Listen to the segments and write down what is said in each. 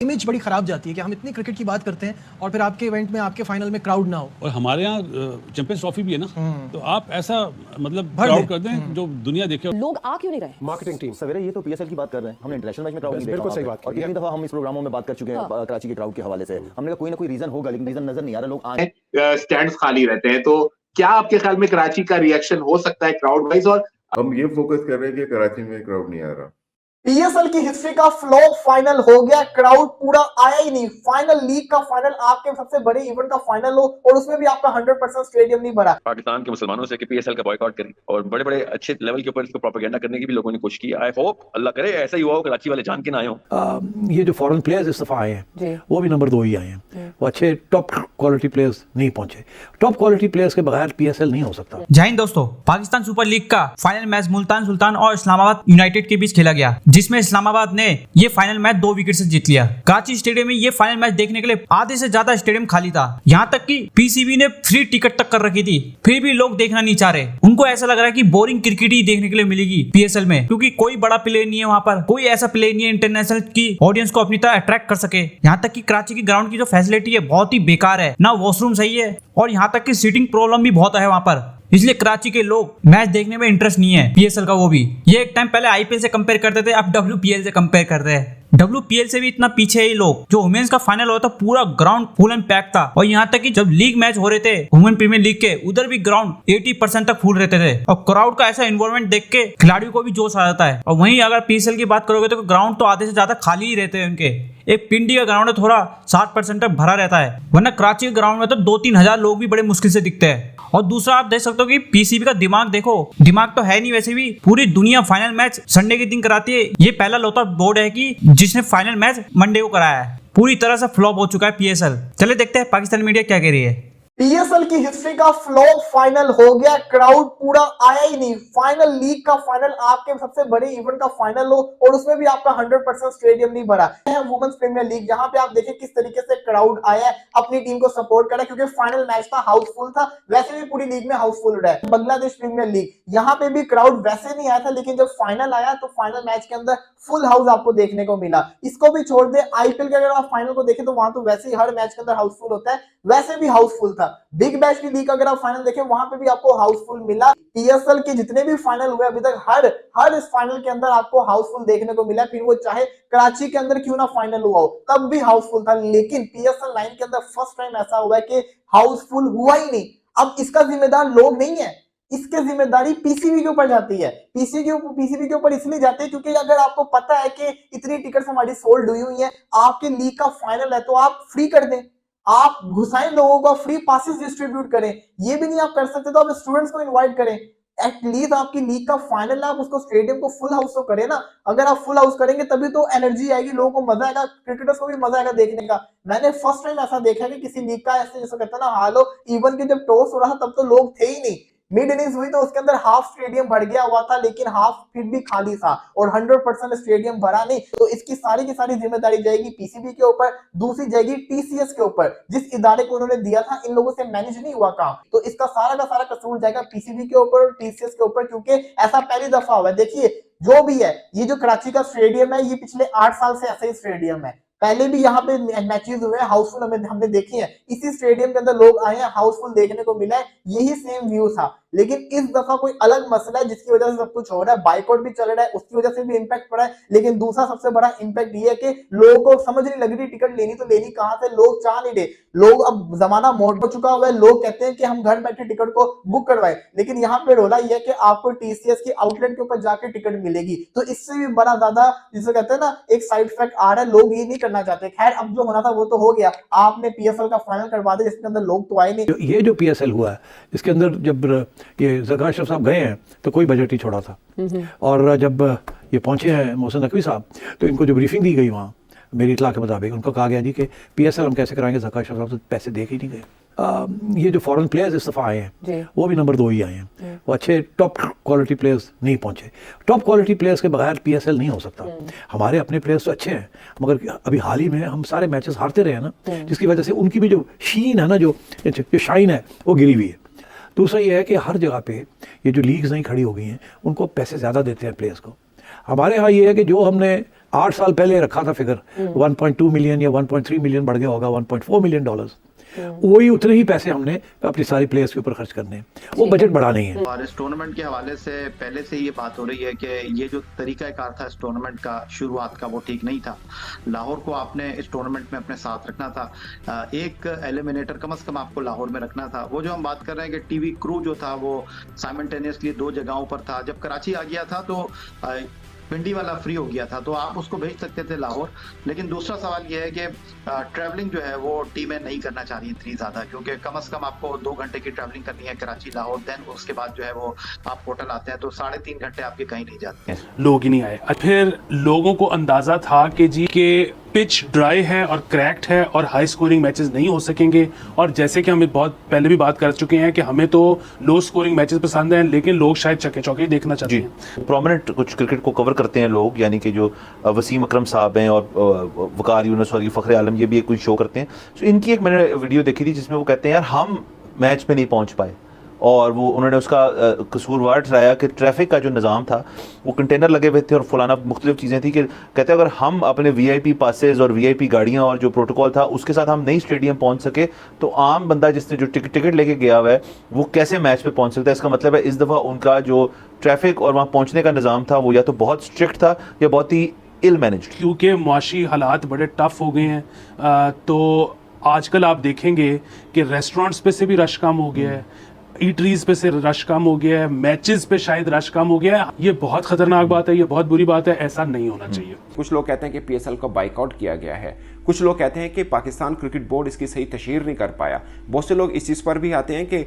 Image बड़ी खराब जाती है कि हम इतनी क्रिकेट की बात करते हैं और फिर आपके इवेंट में आपके फाइनल में क्राउड ना हो। और हमारे यहाँ चैंपियंस ट्रॉफी भी है ना, तो आप ऐसा मतलब भर क्राउड दें। कर दें जो दुनिया देखे। लोग आ क्यों नहीं रहे? मार्केटिंग टीम सवेरे ये तो पीएसएल की बात कर रहे हैं, हमने इंटरनेशनल मैच में क्राउड नहीं देखा। बिल्कुल सही बात और कितनी दफा हम इस प्रोग्रामों में बात कर चुके हैं कराची के क्राउड के हवाले से। हमने कहा कोई ना कोई रीजन होगा, लेकिन रीजन नजर नहीं आ रहा। लोग आए स्टैंड्स खाली रहते हैं, तो क्या आपके ख्याल में कराची का रिएक्शन हो सकता है क्राउड वाइज? और हम ये फोकस कर रहे हैं कि कराची में क्राउड नहीं आ रहा। पीएसएल की हिस्ट्री का फ्लॉप फाइनल हो गया, क्राउड पूरा आया ही नहीं। फाइनल लीग का फाइनल, आपके सबसे बड़े इवेंट का फाइनल हो और उसमें भी आपका 100% स्टेडियम नहीं भरा। पाकिस्तान के मुसलमानों से कि पीएसएल का बॉयकॉट करें और बड़े बड़े अच्छे लेवल के ऊपर इसको प्रोपेगेंडा करने की भी लोगों ने कोशिश की। आई होप अल्लाह करे ऐसा ही हुआ हो, कराची वाले जान के ना आए हो। ये जो फॉरेन प्लेयर्स इस दफ़ा आए हैं वो भी नंबर 2 ही आए हैं। वो अच्छे टॉप क्वालिटी प्लेयर्स नहीं पहुंचे। टॉप क्वालिटी प्लेयर्स के बगैर पीएसएल नहीं हो सकता। जय हिंद दोस्तों, पाकिस्तान सुपर लीग का फाइनल मैच मुल्तान सुल्तान और इस्लामाबाद यूनाइटेड के बीच खेला गया, जिसमें इस्लामाबाद ने ये फाइनल मैच 2 विकेट से जीत लिया। कराची स्टेडियम में ये फाइनल मैच देखने के लिए आधे से ज्यादा स्टेडियम खाली था। यहाँ तक कि पीसीबी ने फ्री टिकट तक कर रखी थी, फिर भी लोग देखना नहीं चाह रहे। उनको ऐसा लग रहा है कि बोरिंग क्रिकेट ही देखने के लिए मिलेगी पीएसएल में, क्योंकि कोई बड़ा प्लेयर नहीं है वहां पर, कोई ऐसा प्लेयर नहीं है इंटरनेशनल की ऑडियंस को अपनी तरह अट्रैक्ट कर सके। यहाँ तक कि कराची की ग्राउंड की जो फैसिलिटी है बहुत ही बेकार है, ना वॉशरूम सही है और यहाँ तक कि सीटिंग प्रॉब्लम भी बहुत है वहां पर। इसलिए कराची के लोग मैच देखने में इंटरेस्ट नहीं है पीएसएल का। वो भी ये एक टाइम पहले आईपीएल से कंपेयर करते थे, अब डब्ल्यूपीएल से कंपेयर करते हैं। डब्ल्यूपीएल से भी इतना पीछे है ये लोग। जो वुमेन्स का फाइनल होता पूरा ग्राउंड फुल एंड पैक था, और यहाँ तक कि जब लीग मैच हो रहे थे वुमेन प्रीमियर लीग के, उधर भी ग्राउंड 80% तक फुल रहते थे। और क्राउड का ऐसा एनवायरनमेंट देख के खिलाड़ियों को भी जोश आ जाता है। और वहीं अगर पीएसएल की बात करोगे तो ग्राउंड तो आधे से ज्यादा खाली ही रहते हैं उनके। एक पिंडी का ग्राउंड है, थोड़ा 60% तक भरा रहता है, वरना कराची के ग्राउंड में तो 2-3 हजार लोग भी बड़े मुश्किल से दिखते हैं। और दूसरा आप देख सकते हो कि पीसीबी का दिमाग देखो, दिमाग तो है नहीं वैसे भी। पूरी दुनिया फाइनल मैच संडे के दिन कराती है। ये पहला लौता बोर्ड है कि जिसने फाइनल मैच मंडे को कराया है। पूरी तरह से फ्लॉप हो चुका है पीएसएल। चले देखते हैं पाकिस्तान मीडिया क्या कह रही है। पीएसएल की हिस्ट्री का फ्लॉप फाइनल हो गया, क्राउड पूरा आया ही नहीं। फाइनल लीग का फाइनल, आपके सबसे बड़े इवेंट का फाइनल हो और उसमें भी आपका 100% स्टेडियम नहीं भरा है। वुमेन्स प्रीमियर लीग, जहां पे आप देखें किस तरीके से क्राउड आया है, अपनी टीम को सपोर्ट करा, क्योंकि फाइनल मैच था, हाउसफुल था। वैसे भी पूरी लीग में हाउसफुल रहा है। बांग्लादेश प्रीमियर लीग, यहाँ पे भी क्राउड वैसे नहीं आया था, लेकिन जब फाइनल आया तो फाइनल मैच के अंदर फुल हाउस आपको देखने को मिला। इसको भी छोड़ दे, आईपीएल के अगर आप फाइनल को देखें तो वहां तो वैसे ही हर मैच के अंदर हाउसफुल होता है, वैसे भी हाउसफुल था। बिग बैश की लीग अगर आप फाइनल देखें वहां पे भी आपको हाउसफुल मिला। पीएसएल के जितने भी फाइनल हुए अभी तक, हर इस फाइनल के अंदर आपको हाउसफुल देखने को मिला। फिर वो चाहे कराची के अंदर क्यों ना फाइनल हुआ हो, तब भी हाउसफुल था। लेकिन पीएसएल 9 के अंदर फर्स्ट टाइम ऐसा हुआ है कि हाउसफुल हुआ ही नहीं। अब इसका जिम्मेदार लोग नहीं है, इसके जिम्मेदारी पीसीबी के ऊपर जाती है। पीसीबी के ऊपर इसलिए जाती है क्योंकि अगर आपको पता है कि इतनी टिकट्स हमारी सोल्ड हुई है, आपके लीग का फाइनल है, तो आप फ्री कर दें, आप घुसाएं लोगों को, फ्री पासेस डिस्ट्रीब्यूट करें। ये भी नहीं आप कर सकते तो आप स्टूडेंट्स को इनवाइट करें। एटलीस्ट आपकी लीग का फाइनल है, आप उसको स्टेडियम को फुल हाउस तो करें ना। अगर आप फुल हाउस करेंगे तभी तो एनर्जी आएगी, लोगों को मजा आएगा, क्रिकेटर्स को भी मजा आएगा देखने का। मैंने फर्स्ट टाइम ऐसा देखा है कि किसी लीग का ऐसे जैसे कहते हैं ना, हालो इवन के जब टॉस हो रहा था तब तो लोग थे ही नहीं। मिड इनिंग्स हुई तो उसके अंदर हाफ स्टेडियम भर गया हुआ था, लेकिन हाफ फिर भी खाली था और 100% स्टेडियम भरा नहीं। तो इसकी सारी की सारी जिम्मेदारी जाएगी पीसीबी के ऊपर, दूसरी जाएगी टीसीएस के ऊपर। जिस इदारे को उन्होंने दिया था, इन लोगों से मैनेज नहीं हुआ काम, तो इसका सारा का सारा कसूर जाएगा पीसीबी के ऊपर और टीसीएस के ऊपर, क्योंकि ऐसा पहली दफा हुआ है। देखिए जो भी है, ये जो कराची का स्टेडियम है, ये पिछले 8 साल से ऐसा ही स्टेडियम है। पहले भी यहाँ पे मैचेस हुए हैं हाउसफुल, हमने देखे हैं। इसी स्टेडियम के अंदर लोग आए हैं, हाउसफुल देखने को मिला है, यही सेम व्यू था। लेकिन इस दफा कोई अलग मसला है जिसकी वजह से सब कुछ हो रहा है। बाइकआउट भी चल रहा है, उसकी वजह से भी इंपैक्ट पड़ा है। लेकिन दूसरा सबसे बड़ा इंपैक्ट ये है कि लोगों को समझ नहीं लग रही टिकट लेनी तो लेनी कहां से, लोग चाह नहीं रहे। लोग, अब जमाना मोड़ हो चुका हुआ है, लोग कहते हैं कि हम घर बैठे टिकट को बुक करवाए, लेकिन यहाँ पे रोला ये है कि आपको टीसीएस की आउटलेट के ऊपर जाके टिकट मिलेगी। तो इससे भी बड़ा ज्यादा जिसे कहते हैं ना, एक साइड इफेक्ट आ रहा है, लोग ये नहीं करना चाहते। खैर, अब जो होना था वो तो हो गया, आपने पीएसएल का फाइनल करवा दिया जिसके अंदर लोग तो आए नहीं। ये जो पीएसएल हुआ है, इसके अंदर जब ये ज़का अशरफ साहब गए हैं तो कोई बजट ही छोड़ा था। और जब ये पहुंचे हैं मोहसिन नकवी साहब, तो इनको जो ब्रीफिंग दी गई वहाँ, मेरी इतला के मुताबिक उनको कहा गया जी कि पीएसएल हम कैसे कराएंगे, ज़का अशरफ साहब तो पैसे दे ही नहीं गए। ये जो फॉरेन प्लेयर्स इस दफ़ा आए हैं वो भी नंबर 2 ही आए हैं। वो अच्छे टॉप क्वालिटी प्लेयर्स नहीं पहुंचे। टॉप क्वालिटी प्लेयर्स के बगैर पीएसएल नहीं हो सकता। हमारे अपने प्लेयर्स तो अच्छे हैं, मगर अभी हाल ही में हम सारे मैचेस हारते रहे हैं ना, जिसकी वजह से उनकी भी जो शीन है ना, जो शाइन है, वो गिरी हुई है। दूसरा ये है कि हर जगह पे ये जो लीग्स नहीं खड़ी हो गई हैं, उनको पैसे ज़्यादा देते हैं प्लेयर्स को। हमारे यहाँ ये है कि जो हमने 8 साल पहले रखा था फिगर 1.2 मिलियन या 1.3 मिलियन, बढ़ गया होगा 1.4 मिलियन डॉलर्स। वही उतने ही पैसे हमने अपनी सारी प्लेयर्स के ऊपर खर्च करने हैं, वो बजट बढ़ा नहीं है। और इस टूर्नामेंट के हवाले से पहले से ये बात हो रही है कि ये जो तरीकाकार था इस टूर्नामेंट का शुरुआत का, वो ठीक नहीं था। लाहौर को आपने इस टूर्नामेंट में अपने साथ रखना था, एक एलिमिनेटर कम से कम आपको लाहौर में रखना था। वो जो हम बात कर रहे हैं कि टीवी क्रू जो था वो साइमल्टेनियसली 2 जगहों पर था। जब कराची आ गया था तो पिंडी वाला फ्री हो गया था, तो आप उसको भेज सकते थे लाहौर। लेकिन दूसरा सवाल यह है कि ट्रैवलिंग जो है वो टीमें नहीं करना चाह रही इतनी ज़्यादा, क्योंकि कम से कम आपको 2 घंटे की ट्रैवलिंग करनी है कराची लाहौर, देन उसके बाद जो है वो आप होटल आते हैं तो 3.5 घंटे आपके कहीं नहीं जाते हैं। लोग ही नहीं आए। फिर लोगों को अंदाजा था कि जी के पिच ड्राई है और क्रैक्ड है और हाई स्कोरिंग मैचेस नहीं हो सकेंगे। और जैसे कि हम बहुत पहले भी बात कर चुके हैं कि हमें तो लो स्कोरिंग मैचेस पसंद हैं, लेकिन लोग शायद चौके चौके देखना चाहते हैं। प्रोमिनेंट कुछ क्रिकेट को कवर करते हैं लोग, यानी कि जो वसीम अकरम साहब हैं और वकार यूनुस और फ़खर आलम, ये भी एक कोई शो करते हैं। तो इनकी एक मैंने वीडियो देखी थी जिसमें वो कहते हैं यार हम मैच में नहीं पहुंच पाए, और वो उन्होंने उसका कसूरवार ठहराया कि ट्रैफिक का जो निज़ाम था वो कंटेनर लगे हुए थे और फलाना मुख्तलिफ चीज़ें थी, कि कहते हैं अगर हम अपने VIP पासेज और VIP गाड़ियाँ और जो प्रोटोकॉल था उसके साथ हम नहीं स्टेडियम पहुंच सके, तो आम बंदा जिसने जो टिकट लेके गया हुआ है वो कैसे मैच पे पहुंच सकता है। इसका मतलब है इस दफ़ा उनका जो ट्रैफिक और वहाँ पहुँचने का निज़ाम था वो या तो बहुत स्ट्रिक्ट था या बहुत ही इल मैनेज। क्योंकि मुआशी हालात बड़े टफ हो गए हैं, तो आजकल आप देखेंगे कि रेस्टोरेंट्स पे से भी रश कम हो गया है, ईटरीज पे से रश कम हो गया है, मैचेस पे शायद रश कम हो गया है। ये बहुत खतरनाक बात है, ये बहुत बुरी बात है, ऐसा नहीं होना चाहिए। कुछ लोग कहते हैं कि PSL को बाइकआउट किया गया है, कुछ लोग कहते हैं कि पाकिस्तान क्रिकेट बोर्ड इसकी सही तशहीर नहीं कर पाया। बहुत से लोग इस चीज़ पर भी आते हैं कि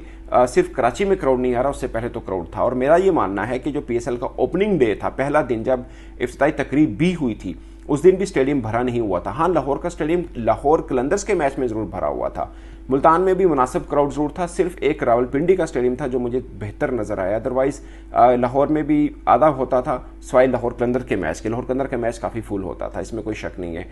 सिर्फ कराची में क्राउड नहीं आ रहा, उससे पहले तो क्राउड था। और मेरा ये मानना है कि जो PSL का ओपनिंग डे था, पहला दिन जब इफ्तिताई तकरीब भी हुई थी, उस दिन भी स्टेडियम भरा नहीं हुआ था। हाँ, लाहौर का स्टेडियम लाहौर कलंदर्स के मैच में ज़रूर भरा हुआ था। मुल्तान में भी मुनासिब क्राउड ज़रूर था, सिर्फ एक रावलपिंडी का स्टेडियम था जो मुझे बेहतर नज़र आया। अदरवाइज़ लाहौर में भी आधा होता था, स्वाई लाहौर कलंदर के मैच के। लाहौर कलंदर का मैच काफ़ी फुल होता था, इसमें कोई शक नहीं है।